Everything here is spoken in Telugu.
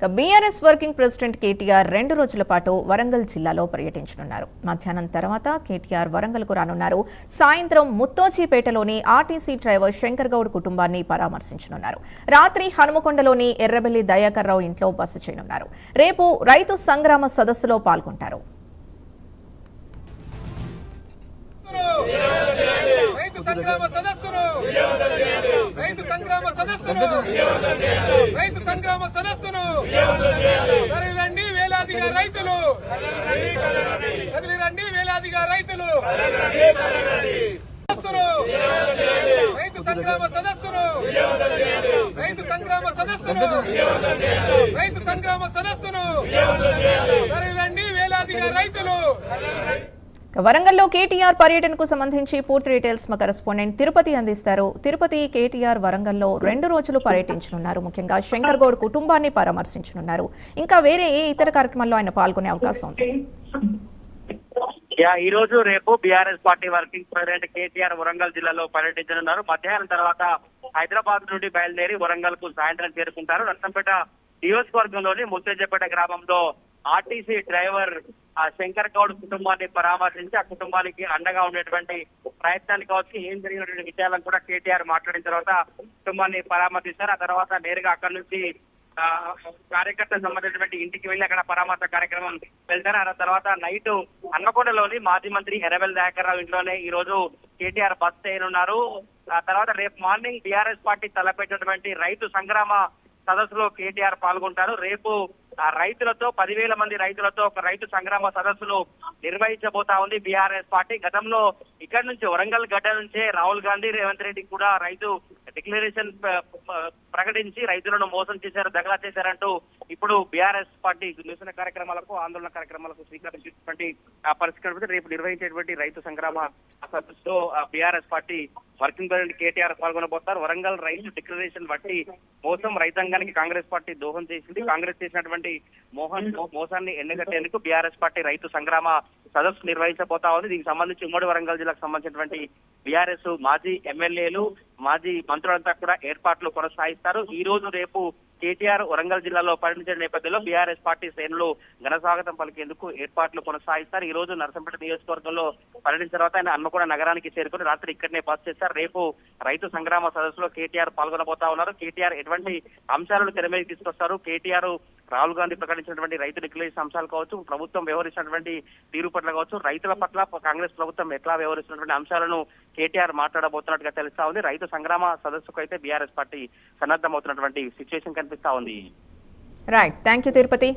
బీఆర్ఎస్ వర్కింగ్ ప్రెసిడెంట్ కేటీఆర్ 2 రోజుల పాటు వరంగల్ జిల్లాలో పర్యటించనున్నారు. మధ్యాహ్నం తర్వాత కేటీఆర్ వరంగల్కు రానున్నారు. సాయంత్రం ముత్తోజీపేటలోని ఆర్టీసీ డ్రైవర్ శంకర్ గౌడ్ కుటుంబాన్ని పరామర్శించనున్నారు. రాత్రి హనుమకొండలోని ఎర్రబెల్లి దయాకర్ రావు ఇంట్లో బస చేయనున్నారు. రేపు రైతు సంగ్రామ సదస్సులో పాల్గొంటారు. వరంగల్లో కేటీఆర్ పర్యటనకు సంబంధించి పూర్తి డీటెయిల్స్ మా కరెస్పాండెంట్ తిరుపతి అందిస్తారు. తిరుపతి, కేటీఆర్ వరంగల్లో 2 రోజులు పర్యటించనున్నారు. ముఖ్యంగా శంకర్ గౌడ్ కుటుంబాన్ని పరామర్శించనున్నారు. ఇంకా వేరే ఏ ఇతర కార్యక్రమాల్లో ఆయన పాల్గొనే అవకాశం ఉంది? ఈ రోజు రేపు BRS party working president KTR Warangal జిల్లాలో పర్యటించనున్నారు. మధ్యాహ్నం తర్వాత హైదరాబాద్ నుండి బయలుదేరి వరంగల్ కు సాయంత్రం చేరుకుంటారు. నర్సంపేట నియోజకవర్గంలోని ముత్తేజపేట గ్రామంలో ఆర్టీసీ డ్రైవర్ శంకర్ గౌడ్ కుటుంబాన్ని పరామర్శించి ఆ కుటుంబానికి అండగా ఉండేటువంటి ప్రయత్నాన్ని కావచ్చు, ఏం జరిగినటువంటి విషయాలను కూడా కేటీఆర్ మాట్లాడిన తర్వాత కుటుంబాన్ని పరామర్శిస్తారు. ఆ తర్వాత నేరుగా అక్కడి నుంచి కార్యకర్తలకు సంబంధించినటువంటి ఇంటికి వెళ్లి అక్కడ పరామర్శ కార్యక్రమం వెళ్తారు. ఆ తర్వాత నైట్ హన్మకొండలోని మాజీ మంత్రి ఎర్రబెల్లి దయాకర్ రావు ఇంట్లోనే ఈ రోజు కేటీఆర్ బస్ చేయనున్నారు. ఆ తర్వాత రేపు మార్నింగ్ బీఆర్ఎస్ పార్టీ తలపెట్టినటువంటి రైతు సంగ్రామ సదస్సులో కేటీఆర్ పాల్గొంటారు. రేపు రైతులతో 10,000 మంది రైతులతో ఒక రైతు సంగ్రామ సదస్సును నిర్వహించబోతా ఉంది బీఆర్ఎస్ పార్టీ. గతంలో ఇక్కడి నుంచి వరంగల్ గడ్డ నుంచే రాహుల్ గాంధీ, రేవంత్ రెడ్డి కూడా రైతు డిక్లరేషన్ ప్రకటించి రైతులను మోసం చేశారు, దగలా చేశారంటూ ఇప్పుడు బీఆర్ఎస్ పార్టీ నిరసన కార్యక్రమాలకు, ఆందోళన కార్యక్రమాలకు స్వీకరించినటువంటి పరిస్థితి రేపు నిర్వహించేటువంటి రైతు సంగ్రామ సదస్సులో BRS party working president KTR పాల్గొనబోతారు. వరంగల్ రైతు డిక్లరేషన్ బట్టి మోసం రైతాంగానికి కాంగ్రెస్ పార్టీ దోహం చేసింది. కాంగ్రెస్ చేసినటువంటి మోసాన్ని ఎండగట్టేందుకు బీఆర్ఎస్ పార్టీ రైతు సంగ్రామ సదస్సు నిర్వహించబోతా ఉంది. దీనికి సంబంధించి ఉమ్మడి వరంగల్ జిల్లాకు సంబంధించినటువంటి బీఆర్ఎస్ మాజీ ఎమ్మెల్యేలు, మాజీ మంత్రులంతా కూడా ఏర్పాట్లు కొనసాగిస్తారు. ఈ రోజు రేపు కేటీఆర్ వరంగల్ జిల్లాలో పర్యటించిన నేపథ్యంలో బీఆర్ఎస్ పార్టీ శ్రేణులు ఘన స్వాగతం పలికేందుకు ఏర్పాట్లు కొనసాగిస్తారు. ఈ రోజు నర్సంపేట నియోజకవర్గంలో పర్యటించిన తర్వాత ఆయన హన్మకొండ నగరానికి చేరుకుని రాత్రి ఇక్కడనే బస్ చేశారు. రేపు రైతు సంగ్రామ సదస్సులో కేటీఆర్ పాల్గొనబోతా ఉన్నారు. కేటీఆర్ ఎటువంటి అంశాలను తెర మీద తీసుకొస్తారు, కేటీఆర్ రాహుల్ గాంధీ ప్రకటించినటువంటి రైతు డిక్లరేషన్ అంశాలు కావచ్చు, ప్రభుత్వం వ్యవహరించినటువంటి తీరు పట్ల కావచ్చు, రైతుల పట్ల కాంగ్రెస్ ప్రభుత్వం ఎట్లా వ్యవహరిస్తున్నటువంటి అంశాలను కేటీఆర్ మాట్లాడబోతున్నట్టుగా తెలుస్తా ఉంది. రైతు సంగ్రామ సదస్సుకు అయితే బీఆర్ఎస్ పార్టీ సన్నద్ధమవుతున్నటువంటి సిచ్యువేషన్ కనిపిస్తా ఉంది. Right, thank you Tirupati.